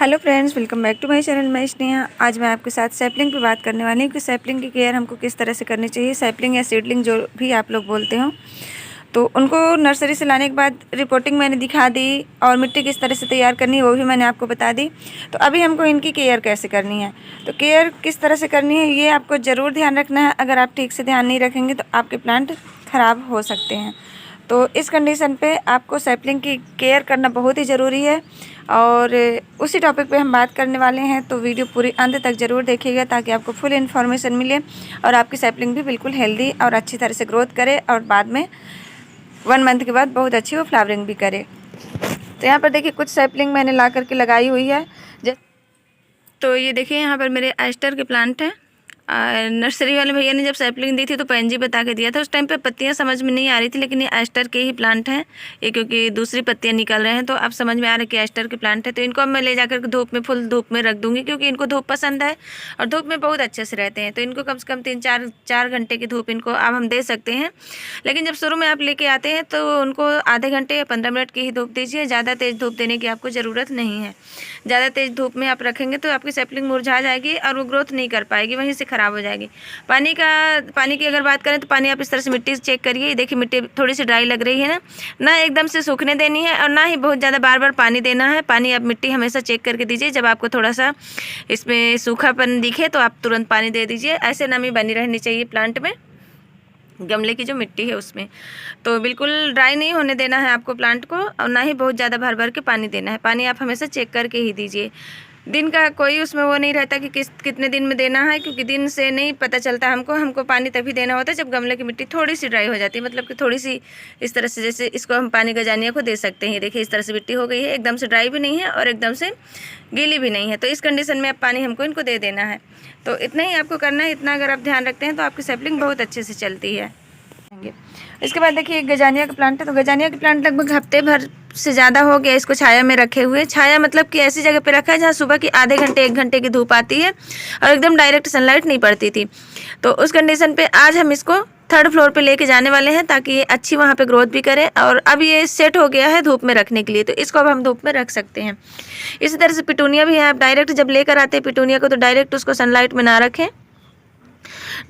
Hello friends, welcome back to my channel. मैं स्नेहा। आज मैं आपके साथ सैपलिंग पे बात करने वाली हूँ कि सैपलिंग की केयर हमको किस तरह से करनी चाहिए। सैपलिंग या सीडलिंग जो भी आप लोग बोलते हो, तो उनको नर्सरी से लाने के बाद रिपोर्टिंग मैंने दिखा दी और मिट्टी किस तरह से तैयार करनी है वो भी मैंने आपको बता दी। तो अभी हमको इनकी केयर कैसे करनी है, तो केयर किस तरह से करनी है ये आपको ज़रूर ध्यान रखना है। अगर आप ठीक से ध्यान नहीं रखेंगे तो आपके प्लांट ख़राब हो सकते हैं। तो इस कंडीशन पे आपको सैपलिंग की केयर करना बहुत ही ज़रूरी है और उसी टॉपिक पे हम बात करने वाले हैं। तो वीडियो पूरी अंत तक ज़रूर देखिएगा ताकि आपको फुल इन्फॉर्मेशन मिले और आपकी सैपलिंग भी बिल्कुल हेल्दी और अच्छी तरह से ग्रोथ करे और बाद में 1 मंथ के बाद बहुत अच्छी वो फ्लावरिंग भी करे। तो यहाँ पर देखिए कुछ सैपलिंग मैंने ला करके लगाई हुई है। तो ये देखिए यहाँ पर मेरे एस्टर के प्लांट हैं। नर्सरी वाले भैया ने जब सैपलिंग दी थी तो पैंजी बता के दिया था। उस टाइम पे पत्तियां समझ में नहीं आ रही थी, लेकिन ये एस्टर के ही प्लांट हैं ये, क्योंकि दूसरी पत्तियां निकल रहे हैं तो अब समझ में आ रहा है कि एस्टर के प्लांट है। तो इनको अब मैं ले जाकर धूप में, फुल धूप में रख दूंगी, क्योंकि इनको धूप पसंद है और धूप में बहुत अच्छे से रहते हैं। तो इनको कम से कम 3-4 घंटे की धूप इनको अब हम दे सकते हैं। लेकिन जब शुरू में आप लेके आते हैं तो उनको आधे घंटे या 15 मिनट की ही धूप दीजिए। ज़्यादा तेज़ धूप देने की आपको ज़रूरत नहीं है। ज़्यादा तेज़ धूप में आप रखेंगे तो आपकी सैपलिंग मुरझा जाएगी और वो ग्रोथ नहीं कर पाएगी, वहीं से ख़राब हो जाएगी। पानी की अगर बात करें तो पानी आप इस तरह से मिट्टी चेक करिए। देखिए मिट्टी थोड़ी सी ड्राई लग रही है ना एकदम से सूखने देनी है और ना ही बहुत ज़्यादा बार बार पानी देना है। पानी आप मिट्टी हमेशा चेक करके दीजिए। जब आपको थोड़ा सा इसमें सूखापन दिखे तो आप तुरंत पानी दे दीजिए। ऐसे नमी बनी रहनी चाहिए प्लांट में, गमले की जो मिट्टी है उसमें। तो बिल्कुल ड्राई नहीं होने देना है आपको प्लांट को और ना ही बहुत ज़्यादा भर भर के पानी देना है। पानी आप हमेशा चेक करके ही दीजिए। दिन का कोई उसमें वो नहीं रहता कि कितने दिन में देना है, क्योंकि दिन से नहीं पता चलता हमको पानी तभी देना होता है जब गमले की मिट्टी थोड़ी सी ड्राई हो जाती है। मतलब कि थोड़ी सी इस तरह से, जैसे इसको हम पानी गजानिया को दे सकते हैं। देखिए इस तरह से मिट्टी हो गई है, एकदम से ड्राई भी नहीं है और एकदम से गीली भी नहीं है। तो इस कंडीशन में अब पानी हमको इनको दे देना है। तो इतना ही आपको करना है। इतना अगर आप ध्यान रखते हैं तो आपकी सैपलिंग बहुत अच्छे से चलती है। इसके बाद देखिए एक गजानिया का प्लांट है। तो गजानिया का प्लांट लगभग हफ्ते भर से ज़्यादा हो गया इसको छाया में रखे हुए। छाया मतलब कि ऐसी जगह पे रखा है जहाँ सुबह की आधे घंटे 1 घंटे की धूप आती है और एकदम डायरेक्ट सनलाइट नहीं पड़ती थी। तो उस कंडीशन पे आज हम इसको 3rd फ्लोर पे लेके जाने वाले हैं ताकि ये अच्छी वहाँ पे ग्रोथ भी करे। और अब ये सेट हो गया है धूप में रखने के लिए, तो इसको अब हम धूप में रख सकते हैं। इसी तरह से पिटूनिया भी है। आप डायरेक्ट जब लेकर आते हैं पिटूनिया को तो डायरेक्ट उसको सनलाइट में ना रखें।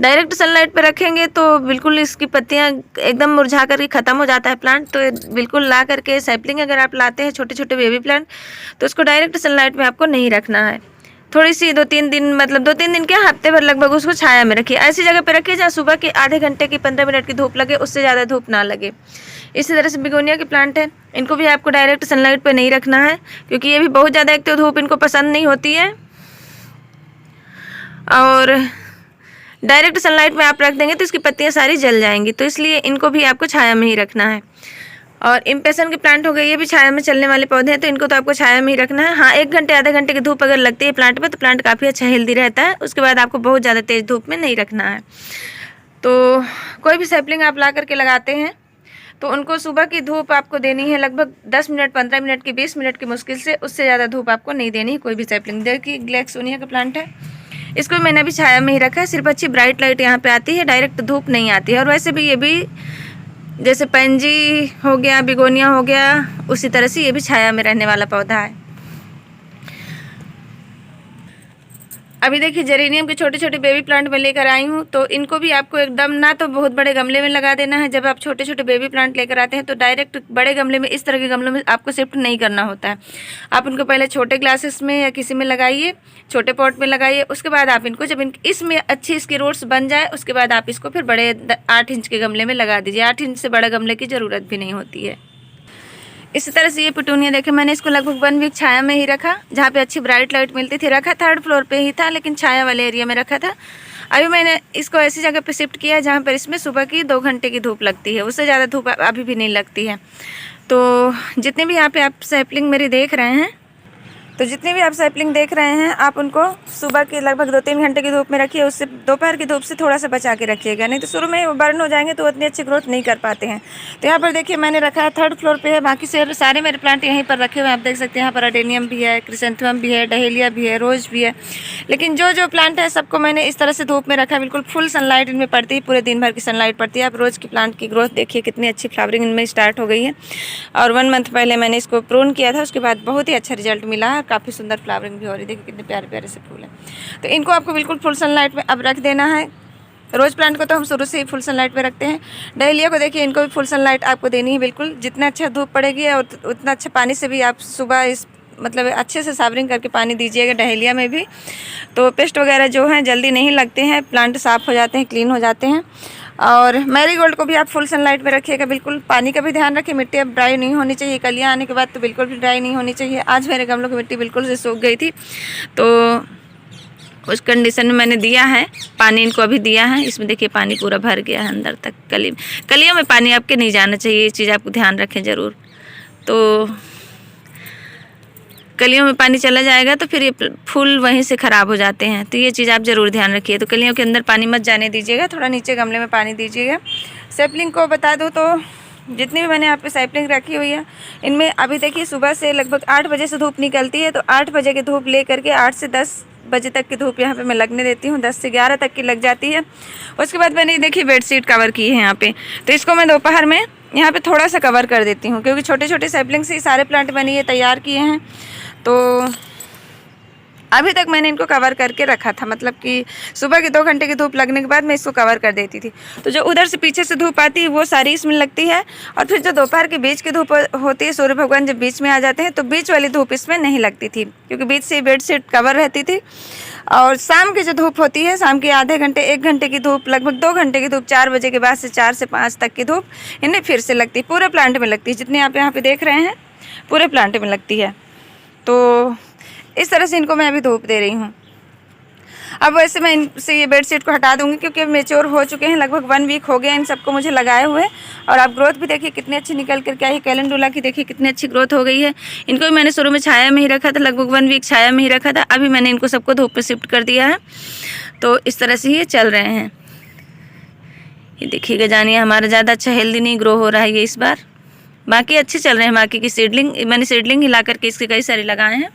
डायरेक्ट सनलाइट पे रखेंगे तो बिल्कुल इसकी पत्तियां एकदम मुरझा करके ख़त्म हो जाता है प्लांट। तो बिल्कुल ला करके सैपलिंग अगर आप लाते हैं छोटे छोटे बेबी प्लांट तो उसको डायरेक्ट सनलाइट में आपको नहीं रखना है। थोड़ी सी 2-3 दिन, मतलब 2-3 दिन क्या, हफ्ते भर लगभग उसको छाया में रखिए। ऐसी जगह पे रखिए जहाँ सुबह के आधे घंटे की 15 मिनट की धूप लगे, उससे ज़्यादा धूप ना लगे। इसी तरह से बिगोनिया के प्लांट हैं, इनको भी आपको डायरेक्ट सनलाइट पे नहीं रखना है, क्योंकि ये भी बहुत ज़्यादा, एक तो धूप इनको पसंद नहीं होती है और डायरेक्ट सनलाइट में आप रख देंगे तो इसकी पत्तियां सारी जल जाएंगी। तो इसलिए इनको भी आपको छाया में ही रखना है। और इम्पेशन के प्लांट हो गए, ये भी छाया में चलने वाले पौधे हैं, तो इनको तो आपको छाया में ही रखना है। हाँ, 1 घंटे आधे घंटे की धूप अगर लगती है प्लांट में तो प्लांट काफ़ी अच्छा हेल्दी रहता है। उसके बाद आपको बहुत ज़्यादा तेज़ धूप में नहीं रखना है। तो कोई भी सैपलिंग आप ला करके लगाते हैं तो उनको सुबह की धूप आपको देनी है लगभग 10 मिनट, 15 मिनट की, 20 मिनट की मुश्किल से, उससे ज़्यादा धूप आपको नहीं देनी है कोई भी सैपलिंग। देखिए ग्लैक्सोनिया का प्लांट है, इसको मैंने अभी छाया में ही रखा है। सिर्फ अच्छी ब्राइट लाइट यहाँ पे आती है, डायरेक्ट धूप नहीं आती है। और वैसे भी ये भी जैसे पैंजी हो गया, बिगोनिया हो गया, उसी तरह से ये भी छाया में रहने वाला पौधा है। अभी देखिए जेरेनियम के छोटे छोटे बेबी प्लांट में लेकर आई हूँ। तो इनको भी आपको एकदम ना तो बहुत बड़े गमले में लगा देना है। जब आप छोटे छोटे बेबी प्लांट लेकर आते हैं तो डायरेक्ट बड़े गमले में, इस तरह के गमलों में आपको शिफ्ट नहीं करना होता है। आप उनको पहले छोटे ग्लासेस में या किसी में लगाइए, छोटे पॉट में लगाइए। उसके बाद आप इनको, जब इसमें अच्छी इसकी रूट्स बन जाए, उसके बाद आप इसको फिर बड़े 8 इंच के गमले में लगा दीजिए। 8 इंच से बड़ा गमले की ज़रूरत भी नहीं होती है। इसी तरह से ये पिटूनिया देखे, मैंने इसको लगभग 1 वीक छाया में ही रखा, जहाँ पे अच्छी ब्राइट लाइट मिलती थी। रखा 3rd फ्लोर पे ही था, लेकिन छाया वाले एरिया में रखा था। अभी मैंने इसको ऐसी जगह पे शिफ्ट किया है जहाँ पर इसमें सुबह की 2 घंटे की धूप लगती है, उससे ज़्यादा धूप अभी भी नहीं लगती है। तो जितने भी यहाँ पे आप सैपलिंग मेरी देख रहे हैं, आप उनको सुबह की लगभग 2-3 घंटे की धूप में रखिए। उससे दोपहर की धूप से थोड़ा सा बचा के रखिएगा, नहीं तो शुरू में वो बर्न हो जाएंगे तो उतनी अच्छी ग्रोथ नहीं कर पाते हैं। तो यहाँ पर देखिए मैंने रखा है 3rd फ्लोर पे है। बाकी से सारे मेरे प्लांट यहीं पर रखे हुए हैं। आप देख सकते हैं यहाँ पर अडेनियम भी है, क्रिसेंथेमम भी है, डहेलिया भी है, रोज भी है। लेकिन जो प्लांट है सबको मैंने इस तरह से धूप में रखा है। बिल्कुल फुल सनलाइट इनमें पड़ती है, पूरे दिन भर की सनलाइट पड़ती है। आप रोज़ की प्लांट की ग्रोथ देखिए, कितनी अच्छी फ्लावरिंग इनमें स्टार्ट हो गई है। और 1 मंथ पहले मैंने इसको प्रून किया था, उसके बाद बहुत ही अच्छा रिजल्ट मिला। और काफ़ी सुंदर फ्लावरिंग भी हो रही है। देखिए कितने प्यारे प्यारे से फूल हैं। तो इनको आपको बिल्कुल फुल सनलाइट में अब रख देना है। रोज़ प्लांट को तो हम शुरू से ही फुल सनलाइट में रखते हैं। डहेलिया को देखिए, इनको भी फुल सनलाइट आपको देनी है बिल्कुल। जितना अच्छा धूप पड़ेगी और उतना अच्छा पानी से भी आप सुबह इस मतलब अच्छे से सावरिंग करके पानी दीजिएगा डहेलिया में भी, तो पेस्ट वगैरह जो हैं जल्दी नहीं लगते हैं, प्लांट साफ़ हो जाते हैं, क्लीन हो जाते हैं। और मैरीगोल्ड को भी आप फुल सनलाइट में रखिएगा बिल्कुल। पानी का भी ध्यान रखिए, मिट्टी अब ड्राई नहीं होनी चाहिए। कलियाँ आने के बाद तो बिल्कुल भी ड्राई नहीं होनी चाहिए। आज मेरे गमलों की मिट्टी बिल्कुल से सूख गई थी, तो उस कंडीशन में मैंने दिया है पानी, इनको अभी दिया है। इसमें देखिए पानी पूरा भर गया है अंदर तक। कलियों में पानी आपके नहीं जाना चाहिए, ये चीज़ आपको ध्यान रखें ज़रूर। तो कलियों में पानी चला जाएगा तो फिर ये फूल वहीं से ख़राब हो जाते हैं, तो ये चीज़ आप ज़रूर ध्यान रखिए। तो कलियों के अंदर पानी मत जाने दीजिएगा, थोड़ा नीचे गमले में पानी दीजिएगा। सैपलिंग को बता दूँ तो जितनी भी मैंने आप पे सैपलिंग रखी हुई है, इनमें अभी देखिए सुबह से लगभग 8 बजे से धूप निकलती है, तो 8 बजे की धूप ले करके 8 से 10 बजे तक की धूप यहाँ पे मैं लगने देती हूँ। 10 से 11 तक की लग जाती है। उसके बाद मैंने देखिए बेडशीट कवर की है यहाँ पे, तो इसको मैं दोपहर में यहाँ पे थोड़ा सा कवर कर देती हूँ, क्योंकि छोटे छोटे सैपलिंग से ही सारे प्लांट मैंने ये तैयार किए हैं। तो अभी तक मैंने इनको कवर करके रखा था, मतलब कि सुबह के 2 घंटे की धूप लगने के बाद मैं इसको कवर कर देती थी। तो जो उधर से पीछे से धूप आती है वो सारी इसमें लगती है, और फिर जो दोपहर के बीच की धूप होती है, सूर्य भगवान जब बीच में आ जाते हैं तो बीच वाली धूप इसमें नहीं लगती थी, क्योंकि बीच से बेडशीट कवर रहती थी। और शाम की जो धूप होती है, शाम की आधे घंटे 1 घंटे की धूप, लगभग 2 घंटे की धूप, 4 बजे के बाद से 4 से 5 तक की धूप इन्हें फिर से लगती है। पूरे प्लांट में लगती है, जितनी आप यहाँ पे देख रहे हैं पूरे प्लांट में लगती है। तो इस तरह से इनको मैं अभी धूप दे रही हूँ। अब वैसे मैं इनसे ये बेडशीट को हटा दूंगी, क्योंकि अब मेच्योर हो चुके हैं, लगभग 1 वीक हो गया इन सबको मुझे लगाए हुए। और आप ग्रोथ भी देखिए कितनी अच्छी निकल कर के आई है। कैलेंडुला की देखिए कितनी अच्छी ग्रोथ हो गई है। इनको भी मैंने शुरू में छाया में ही रखा था, लगभग 1 वीक छाया में ही रखा था। अभी मैंने इनको सबको धूप पे शिफ्ट कर दिया है, तो इस तरह से ये चल रहे हैं। ये देखिएगा, जानिए हमारा ज़्यादा अच्छा हेल्दी नहीं ग्रो हो रहा है ये इस बार। बाकी अच्छे चल रहे हैं। बाकी की सीडलिंग मैंने सीडलिंग हिला करके इसके कई सारे लगाए हैं,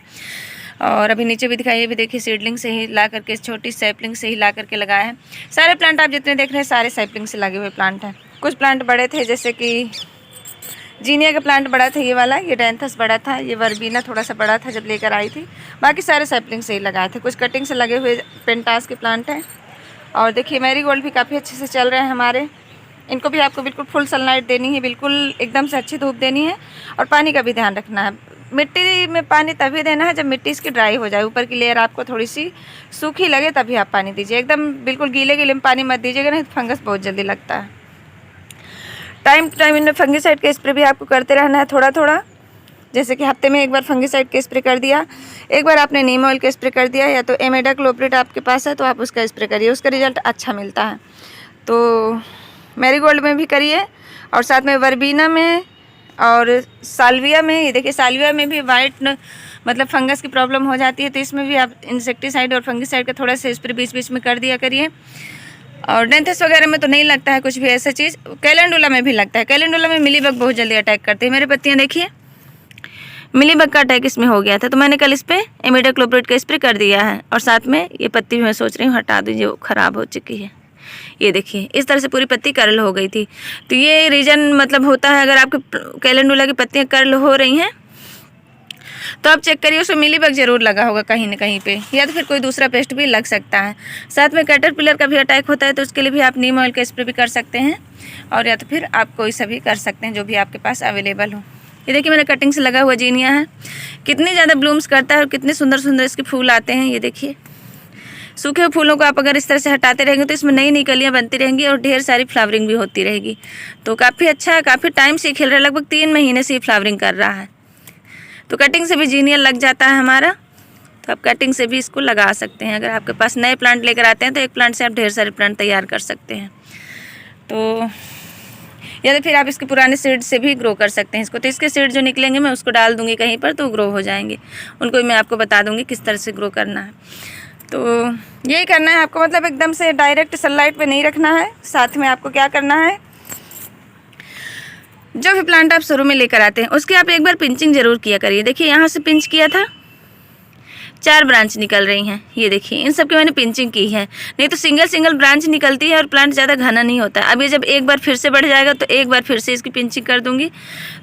और अभी नीचे भी दिखाइए, भी देखिए सीडलिंग से ही ला करके, छोटी सैपलिंग से ही ला करके लगाए हैं। सारे प्लांट आप जितने देख रहे हैं सारे सैपलिंग से लगे हुए प्लांट हैं। कुछ प्लांट बड़े थे, जैसे कि जीनिया का प्लांट बड़ा था ये वाला, ये डैंथस बड़ा था, ये वर्बीना थोड़ा सा बड़ा था जब लेकर आई थी। बाकी सारे सैपलिंग से ही लगाए थे। कुछ कटिंग से लगे हुए पेंटास के प्लांट हैं। और देखिए मैरीगोल्ड भी काफ़ी अच्छे से चल रहे हैं हमारे। इनको भी आपको बिल्कुल फुल सनलाइट देनी है, बिल्कुल एकदम से अच्छी धूप देनी है, और पानी का भी ध्यान रखना है। मिट्टी में पानी तभी देना है जब मिट्टी इसकी ड्राई हो जाए, ऊपर की लेयर आपको थोड़ी सी सूखी लगे तभी आप पानी दीजिए। एकदम बिल्कुल गीले गीले में पानी मत दीजिएगा, नहीं तो फंगस बहुत जल्दी लगता है। टाइम टू टाइम इनमें फंगीसाइड का स्प्रे भी आपको करते रहना है थोड़ा थोड़ा, जैसे कि हफ्ते में 1 बार फंगीसाइड का स्प्रे कर दिया, 1 बार आपने नीम ऑयल का स्प्रे कर दिया, या तो इमिडाक्लोप्रिड आपके पास है तो आप उसका स्प्रे करिए, उसका रिजल्ट अच्छा मिलता है। तो मैरीगोल्ड में भी करिए, और साथ में वर्बीना में और साल्विया में। ये देखिए साल्विया में भी वाइट मतलब फंगस की प्रॉब्लम हो जाती है, तो इसमें भी आप इंसेक्टिसाइड और फंगिसाइड का थोड़ा सा स्प्रे बीच बीच में कर दिया करिए। और डेंथस वगैरह में तो नहीं लगता है कुछ भी ऐसा चीज़। कैलेंडुला में भी लगता है। कैलेंडुला में मिलीबग बहुत जल्दी अटैक करते हैं। मेरे पत्तियाँ देखिए, मिलीबग का अटैक इसमें हो गया था, तो मैंने कल इस पर इमिडाक्लोप्रिड का स्प्रे कर दिया है। और साथ में ये पत्ती भी मैं सोच रही हूँ हटा दूँ जो ख़राब हो चुकी है। ये देखिए इस तरह से पूरी पत्ती कर्ल हो गई थी। तो ये रीज़न मतलब होता है, अगर आपके कैलेंडुला की पत्तियाँ कर्ल हो रही हैं तो आप चेक करिए, उसमें मिलीबग ज़रूर लगा होगा कहीं ना कहीं पे, या तो फिर कोई दूसरा पेस्ट भी लग सकता है। साथ में कैटरपिलर का भी अटैक होता है, तो उसके लिए भी आप नीम ऑयल का स्प्रे भी कर सकते हैं, और या तो फिर आप कोई सा भी कर सकते हैं जो भी आपके पास अवेलेबल हो। ये देखिए मेरे कटिंग से लगा हुआ जीनिया है, कितनी ज़्यादा ब्लूम्स करता है और कितने सुंदर सुंदर इसके फूल आते हैं। ये देखिए सूखे हुए फूलों को आप अगर इस तरह से हटाते रहेंगे तो इसमें नई नई कलियाँ बनती रहेंगी और ढेर सारी फ्लावरिंग भी होती रहेगी। तो काफ़ी अच्छा है, काफ़ी टाइम से खिल रहा है, लगभग 3 महीने से ये फ्लावरिंग कर रहा है। तो कटिंग से भी जीनिया लग जाता है हमारा, तो आप कटिंग से भी इसको लगा सकते हैं। अगर आपके पास नए प्लांट लेकर आते हैं तो एक प्लांट से आप ढेर सारे प्लांट तैयार कर सकते हैं। तो या तो फिर आप इसके पुराने सीड से भी ग्रो कर सकते हैं इसको। तो इसके सीड जो निकलेंगे मैं उसको डाल दूँगी कहीं पर, तो ग्रो हो जाएंगे। उनको भी मैं आपको बता दूँगी किस तरह से ग्रो करना है। तो यही करना है आपको, मतलब एकदम से डायरेक्ट सनलाइट पे नहीं रखना है। साथ में आपको क्या करना है, जो भी प्लांट आप शुरू में लेकर आते हैं उसकी आप एक बार पिंचिंग ज़रूर किया करिए। देखिए यहाँ से पिंच किया था, 4 ब्रांच निकल रही हैं। ये देखिए इन सब की मैंने पिंचिंग की है, नहीं तो सिंगल ब्रांच निकलती है और प्लांट ज़्यादा घना नहीं होता है। अब ये जब एक बार फिर से बढ़ जाएगा तो एक बार फिर से इसकी पिंचिंग कर दूँगी,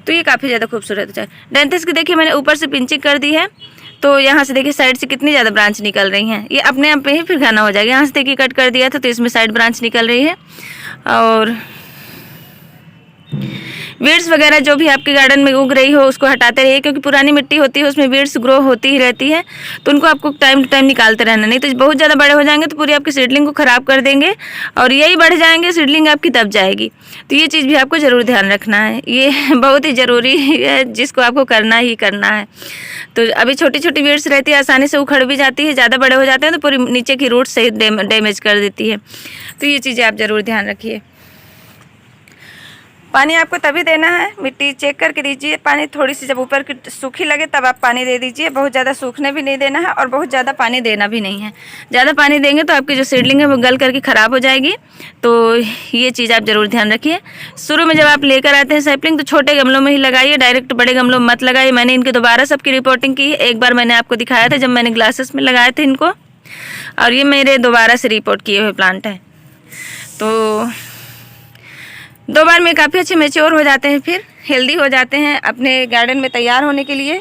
तो ये काफ़ी ज़्यादा खूबसूरत हो जाए। डेंथस की देखिए मैंने ऊपर से पिंचिंग कर दी है, तो यहाँ से देखिए साइड से कितनी ज़्यादा ब्रांच निकल रही हैं। ये अपने आप पे ही फिर घना हो जाएगा। यहाँ से देखिए कट कर दिया था तो इसमें साइड ब्रांच निकल रही है। और वीड्स वगैरह जो भी आपके गार्डन में उग रही हो उसको हटाते रहिए, क्योंकि पुरानी मिट्टी होती है उसमें वीड्स ग्रो होती ही रहती है, तो उनको आपको टाइम टू टाइम निकालते रहना, नहीं तो बहुत ज़्यादा बड़े हो जाएंगे तो पूरी आपकी सीडलिंग को ख़राब कर देंगे और यही बढ़ जाएंगे, सीडलिंग आपकी दब जाएगी। तो ये चीज़ भी आपको ज़रूर ध्यान रखना है, ये बहुत ही ज़रूरी है जिसको आपको करना ही करना है। तो अभी छोटी छोटी वीड्स रहती है, आसानी से उखड़ भी जाती है, ज़्यादा बड़े हो जाते हैं तो पूरी नीचे की रूट सही डैमेज कर देती है। तो ये चीज़ें आप ज़रूर ध्यान रखिए। पानी आपको तभी देना है, मिट्टी चेक करके दीजिए। पानी थोड़ी सी जब ऊपर की सूखी लगे तब आप पानी दे दीजिए। बहुत ज़्यादा सूखने भी नहीं देना है और बहुत ज़्यादा पानी देना भी नहीं है। ज़्यादा पानी देंगे तो आपकी जो सीडलिंग है वो गल करके ख़राब हो जाएगी। तो ये चीज़ आप ज़रूर ध्यान रखिए। शुरू में जब आप लेकर आते हैं सैपलिंग तो छोटे गमलों में ही लगाइए, डायरेक्ट बड़े गमलों में मत लगाइए। मैंने इनकी दोबारा सबकी रिपोर्टिंग की है। एक बार मैंने आपको दिखाया था जब मैंने ग्लासेस में लगाए थे इनको, और ये मेरे दोबारा से रिपोर्ट किए हुए प्लांट हैं। तो 2 बार में काफ़ी अच्छे मैच्योर हो जाते हैं, फिर हेल्दी हो जाते हैं अपने गार्डन में तैयार होने के लिए।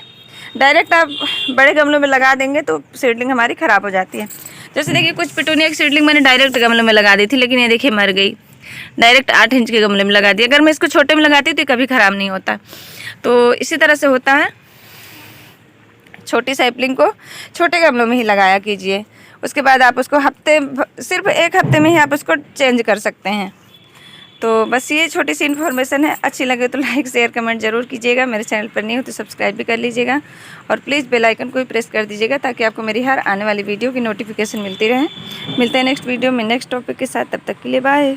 डायरेक्ट आप बड़े गमलों में लगा देंगे तो सीडलिंग हमारी ख़राब हो जाती है। जैसे देखिए कुछ पिटूनिया की सीडलिंग मैंने डायरेक्ट गमलों में लगा दी थी, लेकिन ये देखिए मर गई। डायरेक्ट 8 इंच के गमले में लगा दी। अगर मैं इसको छोटे में लगाती तो कभी ख़राब नहीं होता। तो इसी तरह से होता है, छोटी सैपलिंग को छोटे गमलों में ही लगाया कीजिए। उसके बाद आप उसको सिर्फ 1 हफ्ते में ही आप उसको चेंज कर सकते हैं। तो बस ये छोटी सी इन्फॉर्मेशन है। अच्छी लगे तो लाइक शेयर कमेंट ज़रूर कीजिएगा। मेरे चैनल पर नहीं हो तो सब्सक्राइब भी कर लीजिएगा और प्लीज़ बेल आइकन को भी प्रेस कर दीजिएगा ताकि आपको मेरी हर आने वाली वीडियो की नोटिफिकेशन मिलती रहे। मिलते हैं नेक्स्ट वीडियो में नेक्स्ट टॉपिक के साथ, तब तक के लिए बाय।